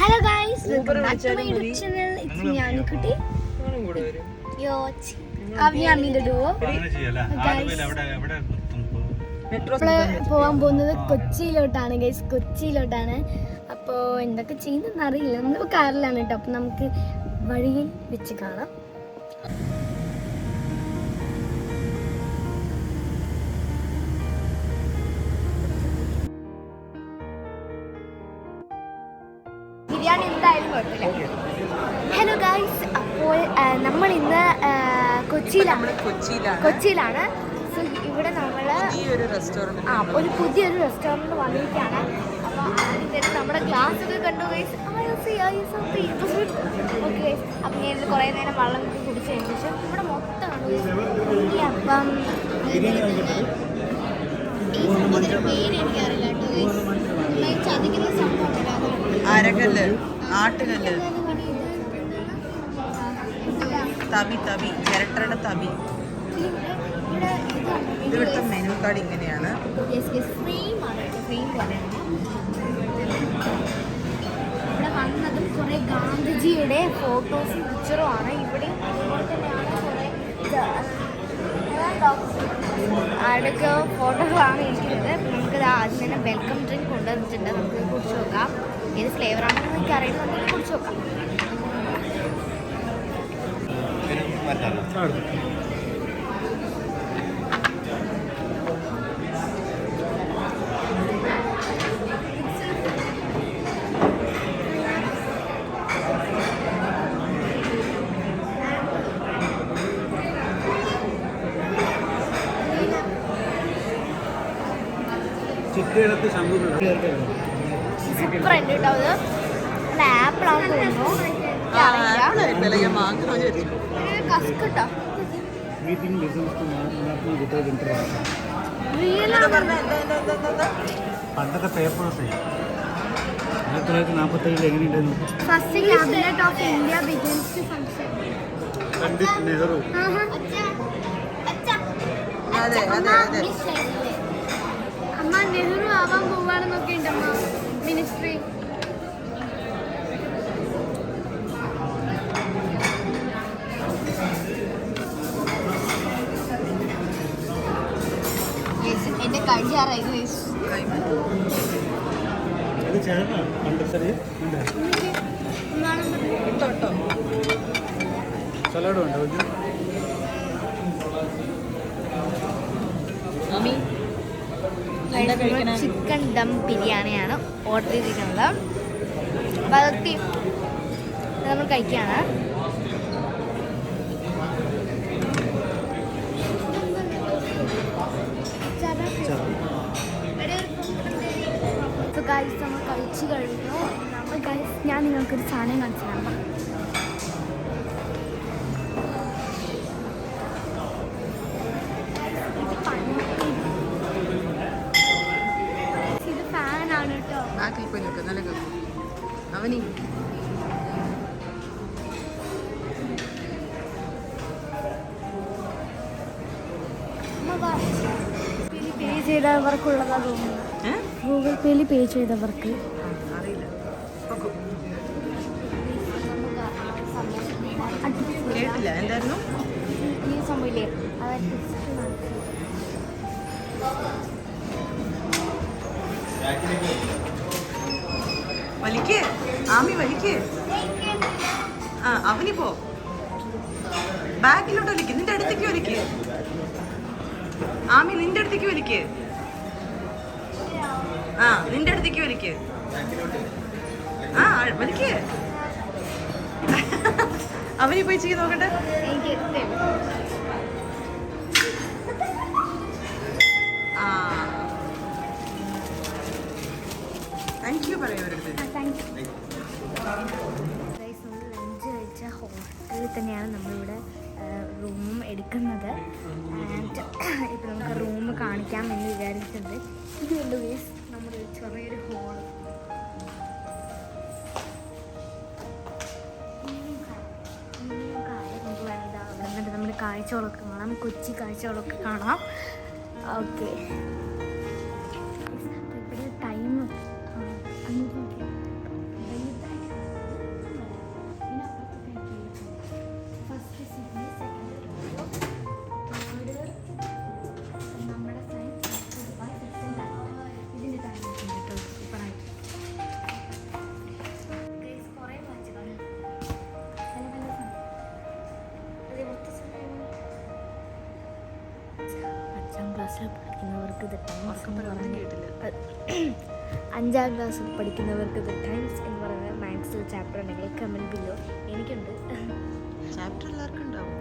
Hello guys, welcome back to my YouTube channel. It's me Anikutti. Yo, I'm the duo. പോകാൻ പോകുന്നത് കൊച്ചിയിലോട്ടാണ് guys, കൊച്ചിയിലോട്ടാണ്. അപ്പോൾ എന്തൊക്കെ ചെയ്യുന്നതെന്ന് അറിയില്ല. നമ്മൾ കാറിലാണ് കേട്ടോ. അപ്പം നമുക്ക് വഴിയിൽ വെച്ച് കാണാം. ബിരിയാണി എന്തായാലും കുഴപ്പമില്ല. ഹലോ ഗൈസ്, അപ്പോൾ നമ്മൾ ഇന്ന് കൊച്ചിയിലാണ്. സോ ഇവിടെ നമ്മൾ ഒരു പുതിയൊരു റെസ്റ്റോറൻറ്റ് വന്നിരിക്കുകയാണ്. അപ്പോൾ അതിൻ്റെ നമ്മുടെ ഗ്ലാസ് ഒക്കെ കണ്ടു ഗൈസ്. ഓക്കെ ഗൈസ്, അപ്പം ഞാൻ കുറേ നേരം വെള്ളം കുടിച്ചതിന് ശേഷം ഇവിടെ മൊത്തം ഈ അപ്പം ഇതിൻ്റെ പേര് എനിക്കറിയില്ല കേട്ടോ ഗൈസ്. ചതിക്കുന്ന സംഭവം അരകല്ല്, ആട്ടുകല്ല്, തവി, ചിരട്ടയുടെ തവി. ഇവിടുത്തെ മെനു കാർഡ് ഇങ്ങനെയാണ്. ഇവിടെ വന്നതും കുറേ ഗാന്ധിജിയുടെ ഫോട്ടോസും പിക്ചറും ആണ്. ഇവിടെ അതുപോലെ തന്നെയാണ് കുറേ ആരുടെയൊക്കെ ഫോട്ടോകളാണ് ഇരിക്കുന്നത്. നമുക്കത് ആദ്യം തന്നെ വെൽക്കം ഡ്രിങ്ക് കൊണ്ടുവന്നിട്ടുണ്ട്. നമുക്ക് കുടിച്ച് നോക്കാം. ഏത് ഫ്ലേവറാണെന്ന് എനിക്ക് അറിയുന്നുണ്ടെങ്കിൽ കുടിച്ച് നോക്കാം. സൂപ്പർ ഉണ്ട് കേട്ടോ. അത് ആപ്പിളാന്ന് തോന്നുന്നു. കസ്ക് കേട്ടോ. പണ്ടത്തെ പേപ്പേഴ്സ് 1947 എങ്ങനെയുണ്ടായിരുന്നു? First cabinet of India begins to function. Pandit Nehru. അമ്മ നെഹ്റു ആവാൻ പോവാണെന്നൊക്കെ ഉണ്ട് അമ്മ മിനിസ്ട്രി. എന്റെ കഴിയാറായി സലാഡ് ഉണ്ടോ? ചിക്കൻ ദം ബിരിയാണിയാണ് ഓർഡർ ചെയ്തിരിക്കുന്നത്. അപ്പം അതൊക്കെ നമ്മൾ കഴിക്കുകയാണ്. ഗൈസ് നമ്മൾ കഴിച്ചു കഴിഞ്ഞു. അപ്പോൾ ഗൈസ് ഞാൻ നിങ്ങൾക്കൊരു സാധനം കാണിച്ചു തരാം. ഇത് ഫാനാണ് കേട്ടോ. അവനി പേ ചെയ്തവർക്കുള്ളതാ തോന്നുന്നു. ഗൂഗിൾ പേയിൽ പേ ചെയ്തവർക്ക്. കേട്ടില്ല എന്തായിരുന്നു ഈ സംഭവമില്ലേ? വലിക്ക് ആമി വലിക്ക്. അവനി പോ, ബാക്കിലോട്ട് വലിക്ക്. നിന്റെ അടുത്തേക്ക് വലിക്ക് ആമി, നിന്റെ അടുത്തേക്ക് വലിക്ക്. നിന്റെ അടുത്തേക്ക് വലിക്ക്. വലിക്ക്. അവനി പോയി ചെയ്ത് നോക്കട്ടെ. Thank you പറയുന്നവരടുത്ത്. ലഞ്ച് കഴിച്ച ഹോട്ടലിൽ തന്നെയാണ് നമ്മളിവിടെ റൂം എടുക്കുന്നത്. ആൻഡ് ഇപ്പം നമുക്ക് റൂം കാണിക്കാം എന്ന് വിചാരിച്ചിട്ടുണ്ട്. ഇത് കണ്ടു ഗൈസ്, നമ്മുടെ ചെറിയൊരു ഹോൾ. നമുക്ക് വേണ്ട അവിടെ നിന്നിട്ട് നമ്മുടെ കാഴ്ചകളൊക്കെ കാണാം, കൊച്ചി കാഴ്ചകളൊക്കെ കാണാം. ഓക്കെ, ഇവിടെ ടൈം പഠിക്കുന്നവർക്ക് ഇത് ടൈംസ് എന്ന് ഒന്നും പറഞ്ഞ കേട്ടില്ല. 5ാം ക്ലാസ്സിൽ പഠിക്കുന്നവർക്ക് ഇത് ടൈംസ് എന്ന് പറയുന്ന മാത്സ് ചാപ്റ്റർ ഉണ്ടെങ്കിൽ കമൻറ്റ് ബില്ലോ എനിക്കുണ്ട്. ചാപ്റ്റർ എല്ലാവർക്കും ഉണ്ടാവും.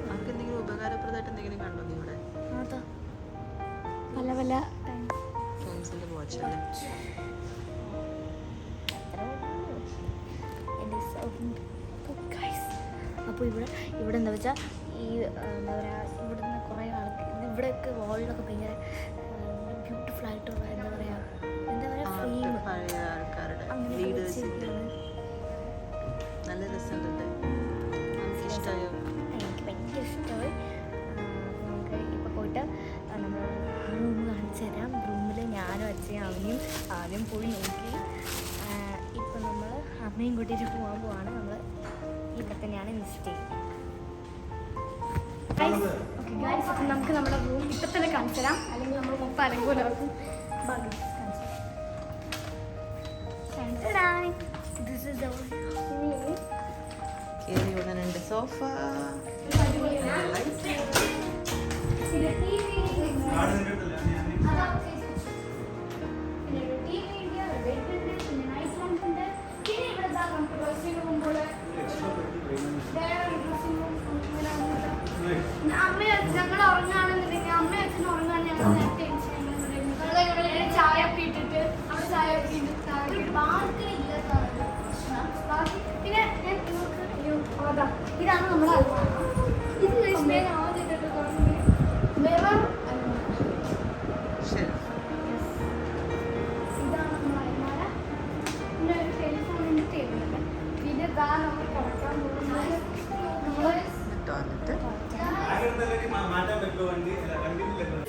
അവർക്ക് എന്തെങ്കിലും ഉപകാരപ്രദമായിട്ട് എന്തെങ്കിലും കണ്ടോ നിങ്ങളുടെ അതാ പല പല ടൈം ടൈംസിന്റെ വാച്ച് അല്ലേ? അപ്പോൾ ഇവിടെ എന്താ വെച്ചാൽ ഈ എന്താ പറയുക ഇവിടുന്ന് കുറേ ആൾക്ക് ഇവിടെയൊക്കെ വാളിലൊക്കെ ഭയങ്കര ബ്യൂട്ടിഫുൾ ആയിട്ടുള്ള എന്താ പറയുക ഫ്രെയിം പഴയ ആൾക്കാരുടെ അങ്ങനെ ലീഡേഴ്സിന്റെ നല്ല രസമുണ്ട്. നമുക്ക് ഇഷ്ടമായോ? എനിക്ക് ഭയങ്കര ഇഷ്ടമായി. നമുക്ക് ഇപ്പോൾ പോയിട്ട് നമ്മൾ റൂം കാണിച്ചു തരാം. റൂമിൽ ഞാനും അച്ഛനും അവനെയും ആദ്യം പോയി നോക്കി. ഇപ്പം നമ്മൾ അമ്മയും കൂട്ടിയിട്ട് പോകാൻ പോവാണ്. നമ്മൾ ഇവിടെ തന്നെയാണ് ഇൻസ്റ്റേ. അപ്പം നമുക്ക് നമ്മുടെ റൂം ഇപ്പം തന്നെ കാണിച്ചു തരാം, അല്ലെങ്കിൽ നമ്മൾ മൊത്തം അലങ്കോലാക്കും. This is our room. കേറി ഉടനുണ്ട് സോഫ. ഞങ്ങൾ ഉറങ്ങാണെന്നുണ്ടെങ്കിൽ അമ്മ അച്ഛനും ഉറങ്ങാൻ ഞങ്ങൾ ചായ ഒക്കെ ഇട്ടിട്ട് അവിടെ ചായ ഒക്കെ ഇട്ടിട്ട് ബാക്കി ഇല്ല. പിന്നെ ഇതാണ് നമ്മുടെ ശരി. ഇതാണ് നമ്മുടെ അലമാര. പിന്നെ ഒരു ടെലിഫോണിൻ്റെ ടേബിളുണ്ട്. പിന്നെ ഇതാ നമ്മൾ കിടക്കാൻ പോകുന്നത് നമ്മൾ ടോയ്ലറ്റ്.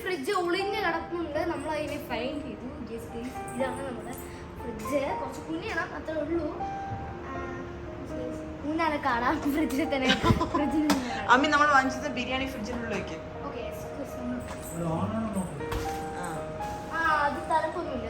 ഫ്രിഡ്ജ് ഒളിഞ്ഞ് കിടക്കുന്നുണ്ട്. നമ്മൾ അതിനെ ഫൈൻഡ് ചെയ്തു. ഇതാണ് നമ്മുടെ ഫ്രിഡ്ജ്. കുറച്ച് കുഞ്ഞാണ്, അത്രേ ഉള്ളൂ. മൂന്നാളെ കാണാം ഫ്രിഡ്ജിൽ തന്നെ. ഫ്രിഡ്ജിൽ അമ്മി നമ്മൾ വാങ്ങിച്ചത് ബിരിയാണി ഫ്രിഡ്ജിനുള്ളിൽ വെക്കും. അത് തരപ്പൊന്നുമില്ല.